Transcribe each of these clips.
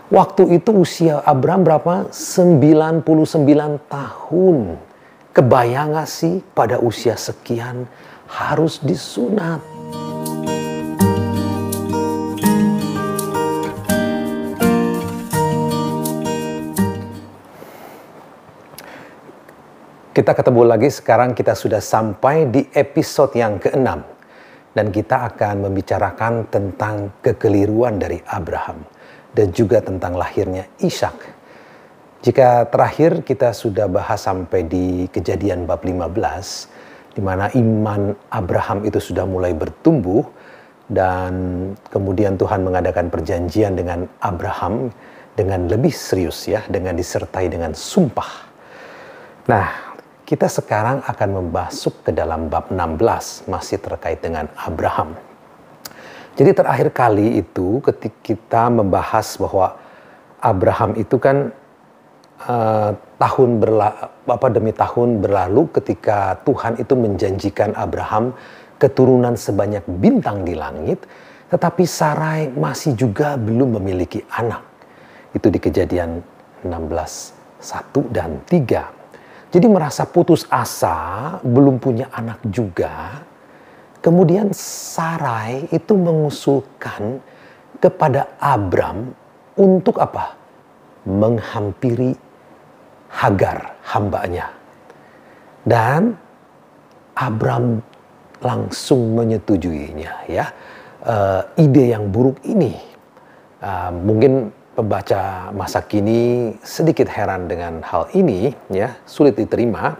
Waktu itu usia Abraham berapa? 99 tahun. Kebayang gak sih pada usia sekian harus disunat? Kita ketemu lagi, sekarang kita sudah sampai di episode yang ke-6. Dan kita akan membicarakan tentang kekeliruan dari Abraham. Dan juga tentang lahirnya Ishak. Jika terakhir kita sudah bahas sampai di Kejadian bab 15, di mana iman Abraham itu sudah mulai bertumbuh, dan kemudian Tuhan mengadakan perjanjian dengan Abraham dengan lebih serius ya, dengan disertai dengan sumpah. Nah, kita sekarang akan masuk ke dalam bab 16, masih terkait dengan Abraham. Jadi terakhir kali itu ketika kita membahas bahwa Abraham itu kan tahun demi tahun berlalu ketika Tuhan itu menjanjikan Abraham keturunan sebanyak bintang di langit, tetapi Sarai masih juga belum memiliki anak. Itu di Kejadian 16, 1 dan 3. Jadi merasa putus asa, belum punya anak juga. Kemudian Sarai itu mengusulkan kepada Abram untuk apa? Menghampiri Hagar, hambanya. Dan Abram langsung menyetujuinya ya. Ide yang buruk ini. Mungkin pembaca masa kini sedikit heran dengan hal ini ya, sulit diterima.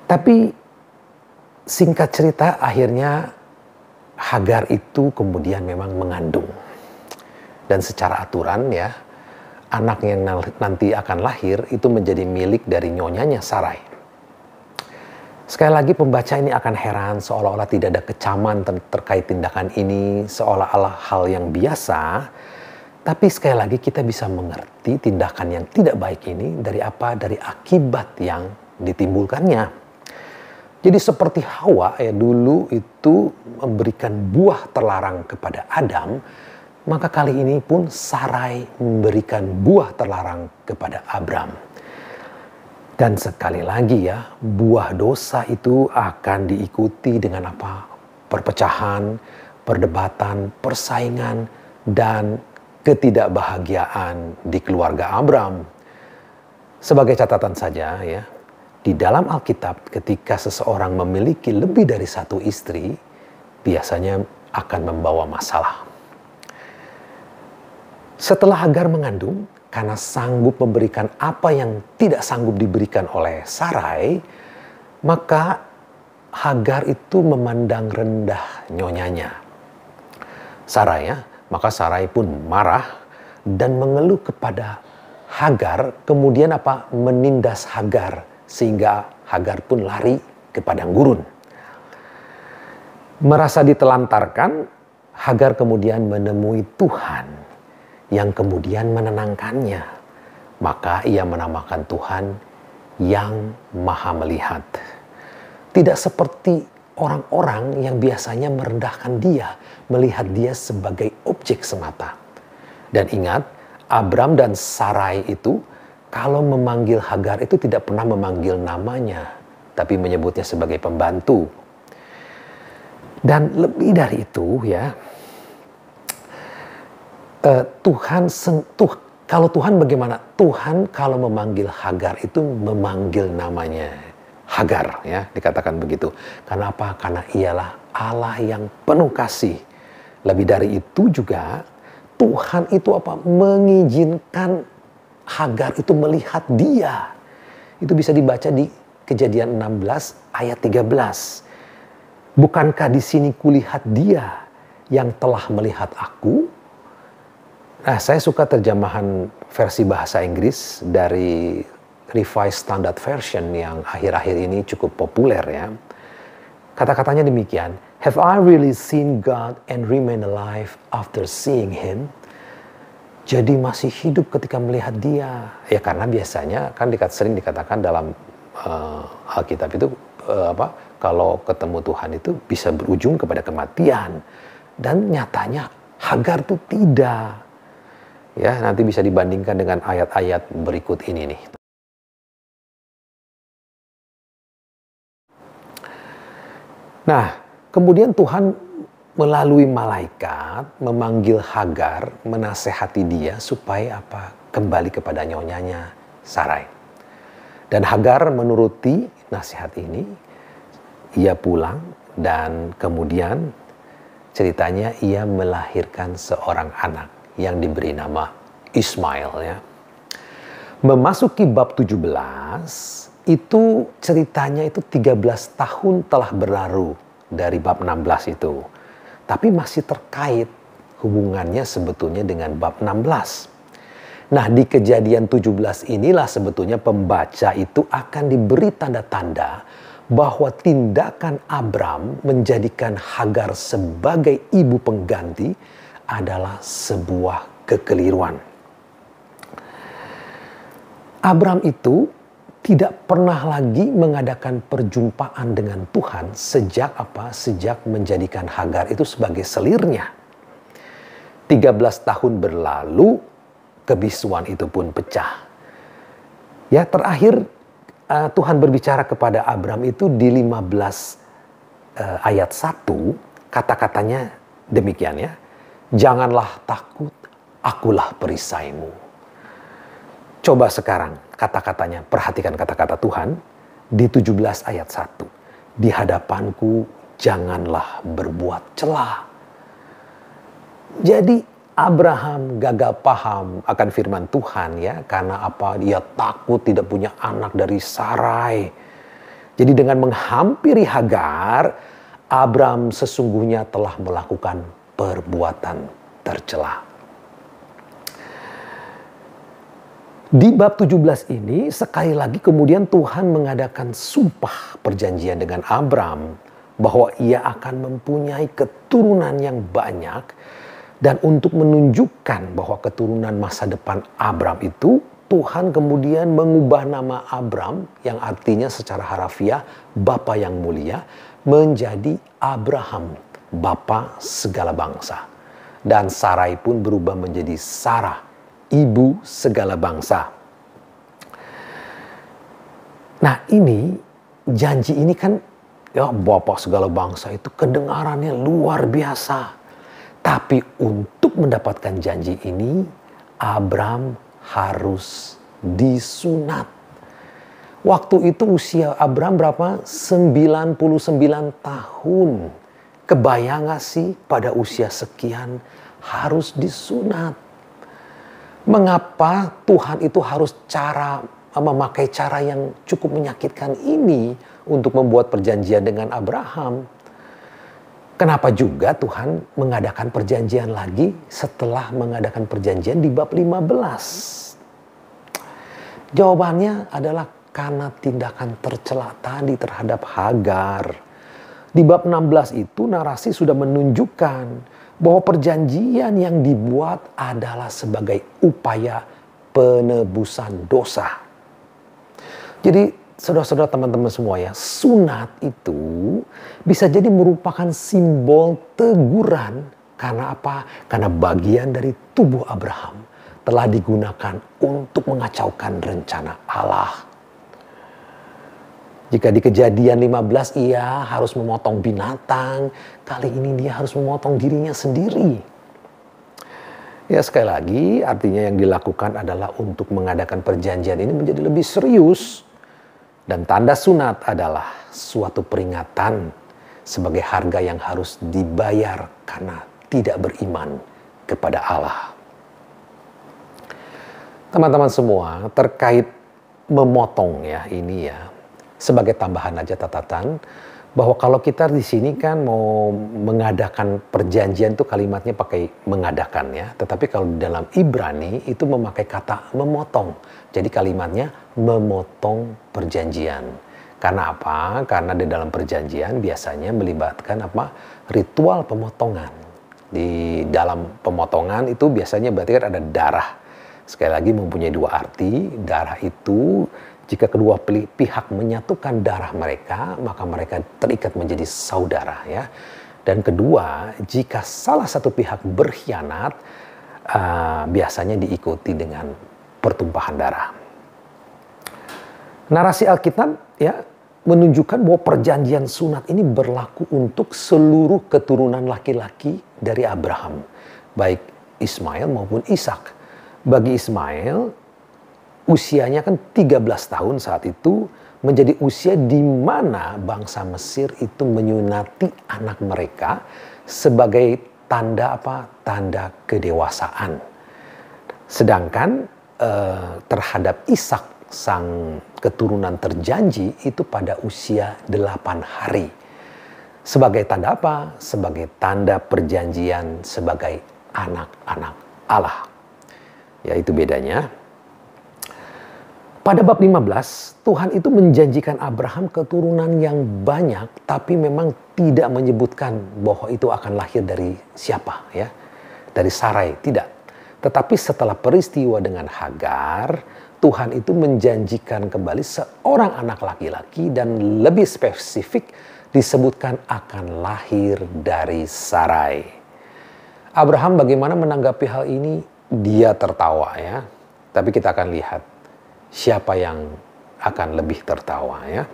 Tapi singkat cerita, akhirnya Hagar itu kemudian memang mengandung. Dan secara aturan ya, anak yang nanti akan lahir itu menjadi milik dari nyonyanya Sarai. Sekali lagi pembaca ini akan heran, seolah-olah tidak ada kecaman terkait tindakan ini, seolah-olah hal yang biasa. Tapi sekali lagi kita bisa mengerti tindakan yang tidak baik ini dari apa? Dari akibat yang ditimbulkannya. Jadi seperti Hawa ya dulu itu memberikan buah terlarang kepada Adam, maka kali ini pun Sarai memberikan buah terlarang kepada Abram. Dan sekali lagi ya, buah dosa itu akan diikuti dengan apa? Perpecahan, perdebatan, persaingan, dan ketidakbahagiaan di keluarga Abram. Sebagai catatan saja ya, di dalam Alkitab ketika seseorang memiliki lebih dari satu istri, biasanya akan membawa masalah. Setelah Hagar mengandung, karena sanggup memberikan apa yang tidak sanggup diberikan oleh Sarai, maka Hagar itu memandang rendah nyonyanya. Sarai ya, maka Sarai pun marah dan mengeluh kepada Hagar, kemudian apa? Menindas Hagar, sehingga Hagar pun lari ke padang gurun. Merasa ditelantarkan, Hagar kemudian menemui Tuhan yang kemudian menenangkannya. Maka ia menamakan Tuhan yang Maha Melihat. Tidak seperti orang-orang yang biasanya merendahkan dia, melihat dia sebagai objek semata. Dan ingat, Abram dan Sarai itu kalau memanggil Hagar itu tidak pernah memanggil namanya, tapi menyebutnya sebagai pembantu. Dan lebih dari itu ya, kalau Tuhan bagaimana? Tuhan kalau memanggil Hagar itu memanggil namanya Hagar ya, dikatakan begitu. Karena apa? Karena ialah Allah yang penuh kasih. Lebih dari itu juga Tuhan itu apa? Mengizinkan Hagar itu melihat dia. Itu bisa dibaca di Kejadian 16 ayat 13. Bukankah di sini kulihat dia yang telah melihat aku? Nah, saya suka terjemahan versi bahasa Inggris dari Revised Standard Version yang akhir-akhir ini cukup populer ya. Kata-katanya demikian, "Have I really seen God and remain alive after seeing Him?" Jadi masih hidup ketika melihat dia. Ya karena biasanya kan sering dikatakan dalam Alkitab itu kalau ketemu Tuhan itu bisa berujung kepada kematian. Dan nyatanya Hagar itu tidak. Ya, nanti bisa dibandingkan dengan ayat-ayat berikut ini nih. Nah, kemudian Tuhan melalui malaikat memanggil Hagar, menasehati dia supaya apa? Kembali kepada nyonyanya Sarai. Dan Hagar menuruti nasihat ini. Ia pulang dan kemudian ceritanya ia melahirkan seorang anak yang diberi nama Ismail ya. Memasuki bab 17 itu ceritanya itu 13 tahun telah berlalu dari bab 16 itu. Tapi masih terkait hubungannya sebetulnya dengan bab 16. Nah, di Kejadian 17 inilah sebetulnya pembaca itu akan diberi tanda-tanda bahwa tindakan Abram menjadikan Hagar sebagai ibu pengganti adalah sebuah kekeliruan. Abram itu tidak pernah lagi mengadakan perjumpaan dengan Tuhan sejak apa? Sejak menjadikan Hagar itu sebagai selirnya. 13 tahun berlalu, kebisuan itu pun pecah. Ya, terakhir Tuhan berbicara kepada Abram itu di 15 ayat 1, kata-katanya demikian ya. Janganlah takut, akulah perisaimu. Coba sekarang kata-katanya, perhatikan kata-kata Tuhan di 17 ayat 1. Di hadapanku janganlah berbuat cela. Jadi Abraham gagal paham akan firman Tuhan ya, karena apa? Dia takut tidak punya anak dari Sarai. Jadi dengan menghampiri Hagar, Abram sesungguhnya telah melakukan perbuatan tercela. Di bab 17 ini sekali lagi kemudian Tuhan mengadakan sumpah perjanjian dengan Abram bahwa ia akan mempunyai keturunan yang banyak. Dan untuk menunjukkan bahwa keturunan masa depan Abram itu, Tuhan kemudian mengubah nama Abram yang artinya secara harafiah Bapa yang mulia menjadi Abraham, Bapa segala bangsa. Dan Sarai pun berubah menjadi Sarah, Ibu segala bangsa. Nah ini, janji ini kan ya Bapa segala bangsa itu kedengarannya luar biasa. Tapi untuk mendapatkan janji ini, Abram harus disunat. Waktu itu usia Abram berapa? 99 tahun. Kebayang gak sih pada usia sekian harus disunat? Mengapa Tuhan itu harus memakai cara yang cukup menyakitkan ini untuk membuat perjanjian dengan Abraham? Kenapa juga Tuhan mengadakan perjanjian lagi setelah mengadakan perjanjian di bab 15? Jawabannya adalah karena tindakan tercela tadi terhadap Hagar. Di bab 16 itu narasi sudah menunjukkan bahwa perjanjian yang dibuat adalah sebagai upaya penebusan dosa. Jadi saudara-saudara, teman-teman semua ya, sunat itu bisa jadi merupakan simbol teguran. Karena apa? Karena bagian dari tubuh Abraham telah digunakan untuk mengacaukan rencana Allah. Jika di Kejadian 15 ia harus memotong binatang, kali ini dia harus memotong dirinya sendiri. Ya sekali lagi artinya yang dilakukan adalah untuk mengadakan perjanjian ini menjadi lebih serius. Dan tanda sunat adalah suatu peringatan sebagai harga yang harus dibayar karena tidak beriman kepada Allah. Teman-teman semua, terkait memotong ya ini ya, sebagai tambahan aja catatan bahwa kalau kita di sini kan mau mengadakan perjanjian itu kalimatnya pakai mengadakan ya, tetapi kalau di dalam Ibrani itu memakai kata memotong. Jadi kalimatnya memotong perjanjian. Karena apa? Karena di dalam perjanjian biasanya melibatkan apa? Ritual pemotongan. Di dalam pemotongan itu biasanya berarti kan ada darah. Sekali lagi mempunyai dua arti. Darah itu jika kedua pihak menyatukan darah mereka, maka mereka terikat menjadi saudara ya. Dan kedua, jika salah satu pihak berkhianat, biasanya diikuti dengan pertumpahan darah. Narasi Alkitab ya menunjukkan bahwa perjanjian sunat ini berlaku untuk seluruh keturunan laki-laki dari Abraham, baik Ismail maupun Ishak. Bagi Ismail, usianya kan 13 tahun saat itu, menjadi usia di mana bangsa Mesir itu menyunati anak mereka sebagai tanda apa? Tanda kedewasaan. Sedangkan terhadap Ishak, sang keturunan terjanji, itu pada usia 8 hari. Sebagai tanda apa? Sebagai tanda perjanjian sebagai anak-anak Allah. Ya, itu bedanya. Pada bab 15, Tuhan itu menjanjikan Abraham keturunan yang banyak, tapi memang tidak menyebutkan bahwa itu akan lahir dari siapa, ya. Dari Sarai, tidak. Tetapi setelah peristiwa dengan Hagar, Tuhan itu menjanjikan kembali seorang anak laki-laki dan lebih spesifik disebutkan akan lahir dari Sarai. Abraham bagaimana menanggapi hal ini? Dia tertawa, ya. Tapi kita akan lihat siapa yang akan lebih tertawa, ya.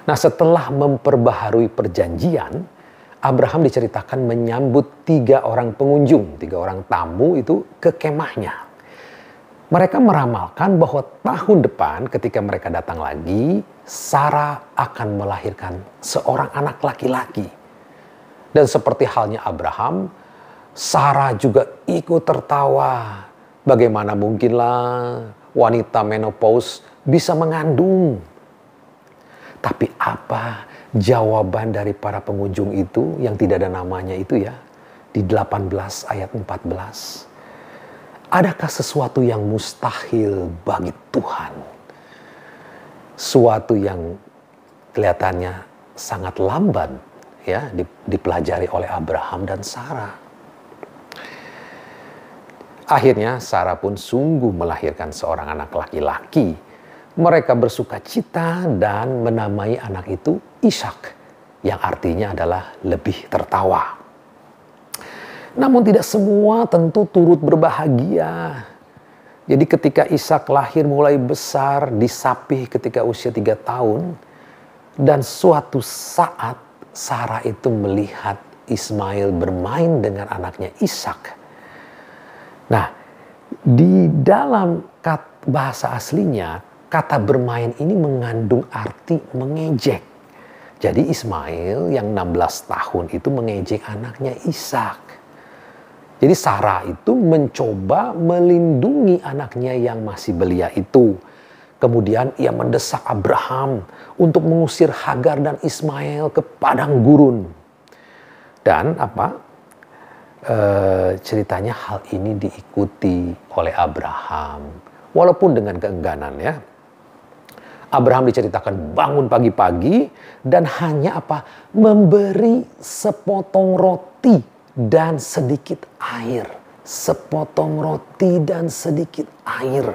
Nah, setelah memperbaharui perjanjian, Abraham diceritakan menyambut 3 orang pengunjung, 3 orang tamu itu ke kemahnya. Mereka meramalkan bahwa tahun depan ketika mereka datang lagi, Sarah akan melahirkan seorang anak laki-laki. Dan seperti halnya Abraham, Sarah juga ikut tertawa. Bagaimana mungkinlah wanita menopause bisa mengandung? Tapi apa jawaban dari para pengunjung itu yang tidak ada namanya itu, ya? Di 18 ayat 14. Adakah sesuatu yang mustahil bagi Tuhan? Suatu yang kelihatannya sangat lamban, ya, dipelajari oleh Abraham dan Sarah. Akhirnya Sarah pun sungguh melahirkan seorang anak laki-laki. Mereka bersuka cita dan menamai anak itu Ishak, yang artinya adalah lebih tertawa. Namun tidak semua tentu turut berbahagia. Jadi ketika Ishak lahir mulai besar, disapih ketika usia 3 tahun. Dan suatu saat Sarah itu melihat Ismail bermain dengan anaknya Ishak. Nah, di dalam bahasa aslinya, kata bermain ini mengandung arti mengejek. Jadi Ismail yang 16 tahun itu mengejek anaknya Ishak. Jadi Sarah itu mencoba melindungi anaknya yang masih belia itu. Kemudian ia mendesak Abraham untuk mengusir Hagar dan Ismail ke padang gurun. Dan ceritanya hal ini diikuti oleh Abraham. Walaupun dengan keengganan, ya. Abraham diceritakan bangun pagi-pagi dan hanya memberi sepotong roti dan sedikit air. Sepotong roti dan sedikit air.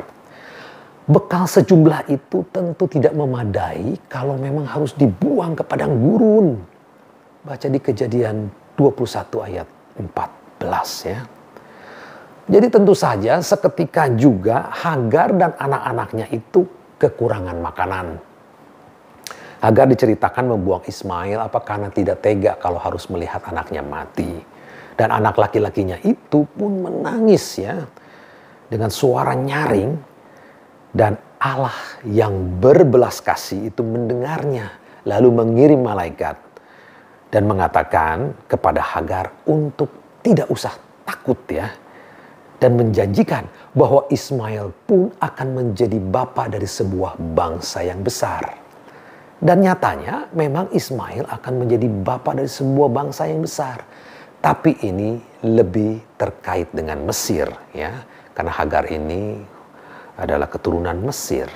Bekal sejumlah itu tentu tidak memadai kalau memang harus dibuang ke padang gurun. Baca di Kejadian 21 ayat 14, ya. Jadi tentu saja seketika juga Hagar dan anak-anaknya itu kekurangan makanan. Hagar diceritakan membuang Ismail karena tidak tega kalau harus melihat anaknya mati. Dan anak laki-lakinya itu pun menangis, ya, dengan suara nyaring. Dan Allah yang berbelas kasih itu mendengarnya, lalu mengirim malaikat dan mengatakan kepada Hagar untuk tidak usah takut, ya, dan menjanjikan bahwa Ismail pun akan menjadi bapa dari sebuah bangsa yang besar. Dan nyatanya memang Ismail akan menjadi bapa dari sebuah bangsa yang besar. Tapi ini lebih terkait dengan Mesir, ya, karena Hagar ini adalah keturunan Mesir.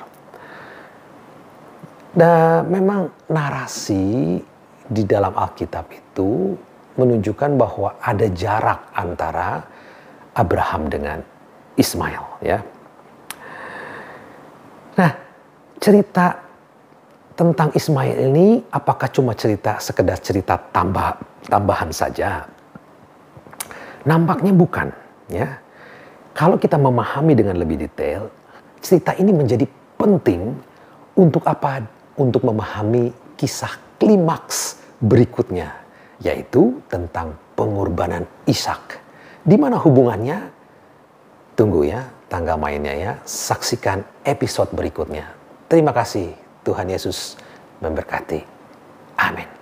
Dan memang narasi di dalam Alkitab itu menunjukkan bahwa ada jarak antara Abraham dengan Ismail, ya. Nah, cerita tentang Ismail ini apakah cuma sekedar cerita tambahan saja? Nampaknya bukan. Ya, kalau kita memahami dengan lebih detail, cerita ini menjadi penting untuk apa? Untuk memahami kisah klimaks berikutnya, yaitu tentang pengorbanan Ishak. Di mana hubungannya? Tunggu ya, tangga mainnya ya. Saksikan episode berikutnya. Terima kasih. Tuhan Yesus memberkati. Amin.